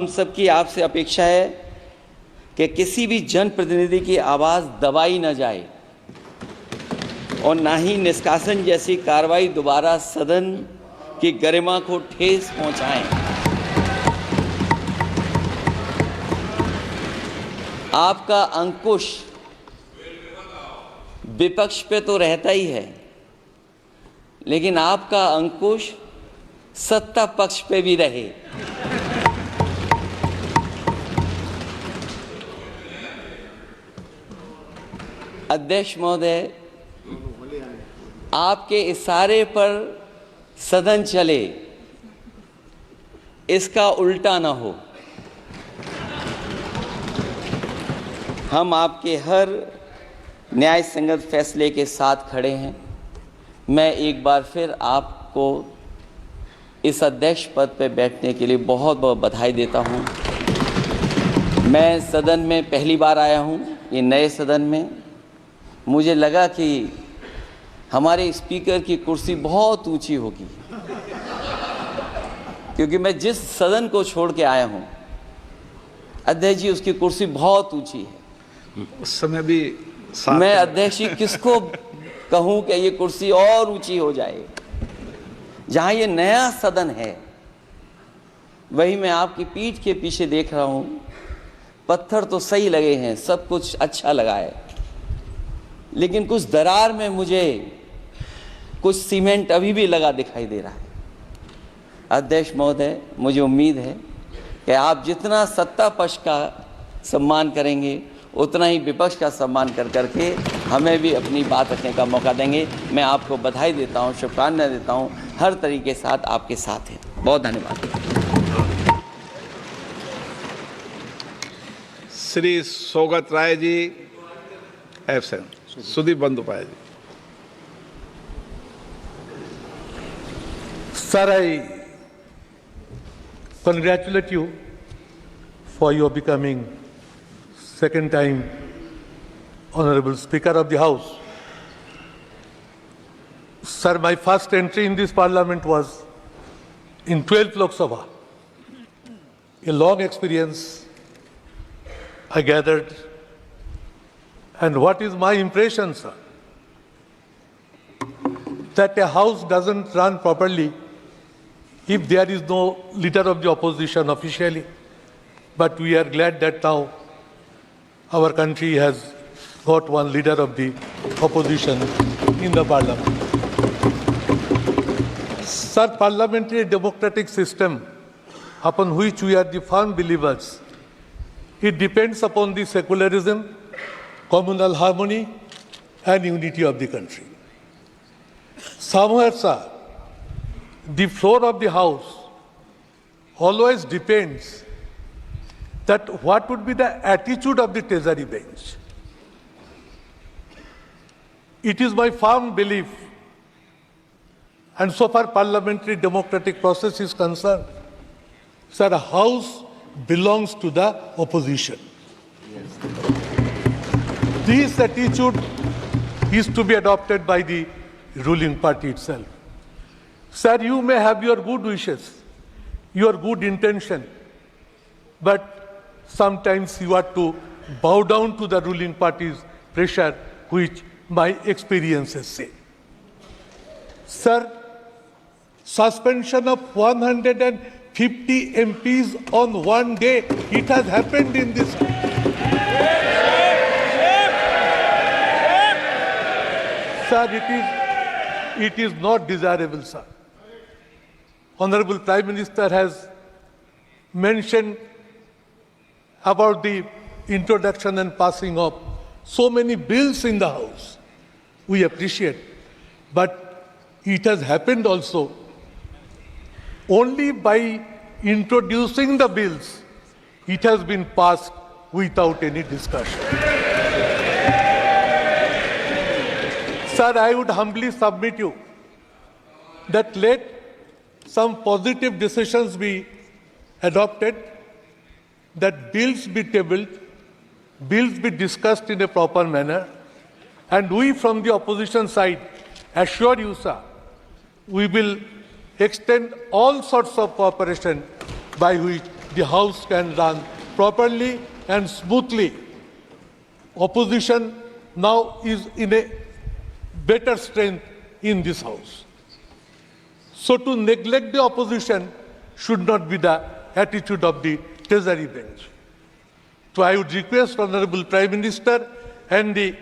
हम सबकी आपसे अपेक्षा है कि किसी भी जनप्रतिनिधि की आवाज़ दबाई न जाए और ना ही निष्कासन जैसी कार्रवाई दोबारा सदन की गरिमा को ठेस पहुंचाएं। आपका अंकुश विपक्ष पे तो रहता ही है, लेकिन आपका अंकुश सत्ता पक्ष पे भी रहे। अध्यक्ष महोदय, आपके इशारे पर सदन चले, इसका उल्टा न हो। हम आपके हर न्याय संगत फैसले के साथ खड़े हैं। मैं एक बार फिर आपको इस अध्यक्ष पद पर बैठने के लिए बहुत बहुत बधाई देता हूं। मैं सदन में पहली बार आया हूं, ये नए सदन में। मुझे लगा कि हमारे स्पीकर की कुर्सी बहुत ऊंची होगी, क्योंकि मैं जिस सदन को छोड़ के आया हूं, अध्यक्ष जी, उसकी कुर्सी बहुत ऊंची है। उस समय भी मैं अध्यक्ष जी किसको कहूं कि ये कुर्सी और ऊंची हो जाए। जहां ये नया सदन है, वही मैं आपकी पीठ के पीछे देख रहा हूं, पत्थर तो सही लगे हैं, सब कुछ अच्छा लगा है, लेकिन कुछ दरार में मुझे कुछ सीमेंट अभी भी लगा दिखाई दे रहा है। अध्यक्ष महोदय, मुझे उम्मीद है कि आप जितना सत्ता पक्ष का सम्मान करेंगे, उतना ही विपक्ष का सम्मान कर करके हमें भी अपनी बात रखने का मौका देंगे। मैं आपको बधाई देता हूं, शुभकामनाएं देता हूं, हर तरीके से आपके साथ हैं। बहुत धन्यवाद। Shri Saugata Roy ji absent. Sudip Bandyopadhyay ji. Sir, I congratulate you for your becoming second time Honorable Speaker of the House. Sir, my first entry in this Parliament was in 12th Lok Sabha. A long experience I gathered. And what is my impression, sir? That a house doesn't run properly if there is no leader of the opposition officially. But we are glad that now our country has got one leader of the opposition in the parliament. Sir, parliamentary democratic system upon which we are the firm believers, it depends upon the secularism, communal harmony and unity of the country. Somewhere, sir, the floor of the House always depends that what would be the attitude of the Treasury bench. It is my firm belief, and so far parliamentary democratic process is concerned, sir, a House belongs to the opposition. This attitude is to be adopted by the ruling party itself. Sir, you may have your good wishes, your good intention, but sometimes you have to bow down to the ruling party's pressure, which my experiences say. Sir, suspension of 150 MPs on one day, it has happened in this country. Sir, it is not desirable, sir. Honorable Prime Minister has mentioned about the introduction and passing of so many bills in the House. We appreciate. But it has happened also only by introducing the bills, it has been passed without any discussion. Sir, I would humbly submit you that let some positive decisions be adopted, that bills be tabled, bills be discussed in a proper manner, and we from the opposition side assure you, sir, we will extend all sorts of cooperation by which the House can run properly and smoothly. Opposition now is in a better strength in this House. So to neglect the opposition should not be the attitude of the Treasury bench. So I would request Honorable Prime Minister and the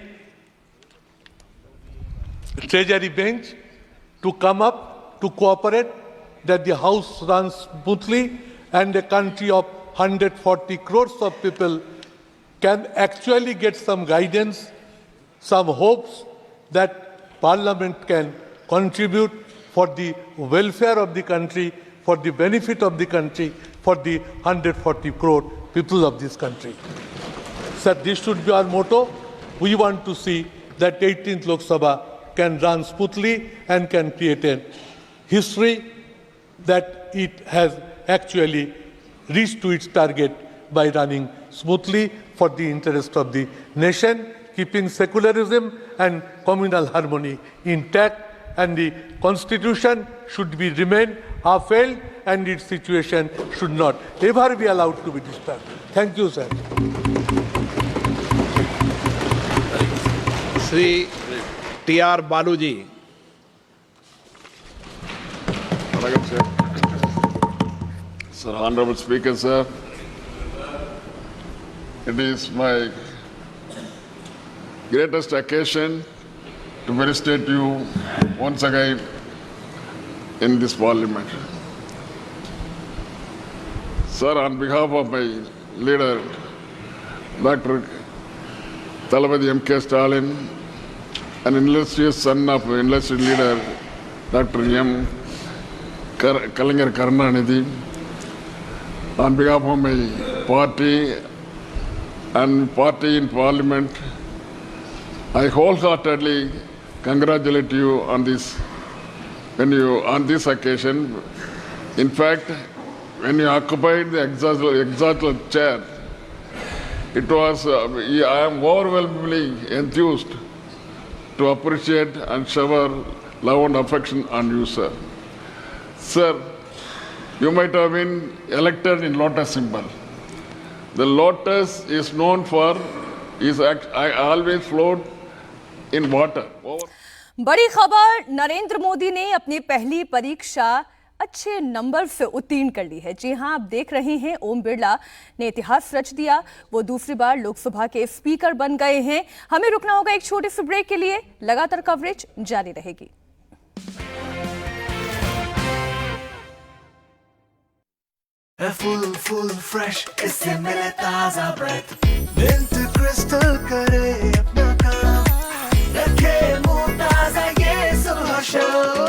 Treasury bench to come up, to cooperate, that the House runs smoothly and a country of 140 crores of people can actually get some guidance, some hopes that Parliament can contribute for the welfare of the country, for the benefit of the country, for the 140 crore people of this country. Sir, this should be our motto. We want to see that 18th Lok Sabha can run smoothly and can create a history that it has actually reached to its target by running smoothly for the interest of the nation, keeping secularism and communal harmony intact, and the constitution should be remain upheld and its situation should not ever be allowed to be disturbed. Thank you, sir. Sri T.R. Baluji. Sir, Honorable Speaker, sir, it is my greatest occasion to felicitate you once again in this Parliament. Sir, on behalf of my leader, Dr. Thalapathy M.K. Stalin, an illustrious son of illustrious leader, Dr. M. Kalaignar Karunanidhi, on behalf of my party and party in Parliament, I wholeheartedly congratulate you on this occasion. In fact, when you occupied the exalted chair, it was I am overwhelmingly enthused to appreciate and shower love and affection on you, sir. Sir, you might have been elected in lotus symbol. The lotus is known for I always float in water. बड़ी खबर, नरेंद्र मोदी ने अपनी पहली परीक्षा अच्छे number से उत्तीर्ण कर ली है। जी हां, आप देख रहे हैं ओम बिरला ने इतिहास रच दिया। वो दूसरी बार लोकसभा के स्पीकर बन गए हैं। हमें रुकना होगा एक छोटे से ब्रेक के लिए। लगातार कवरेज जारी रहेगी। full fresh इससे मिले ताजा breath Mint crystal करे अपना काम रखे मुंह ताजा ये सुबह शो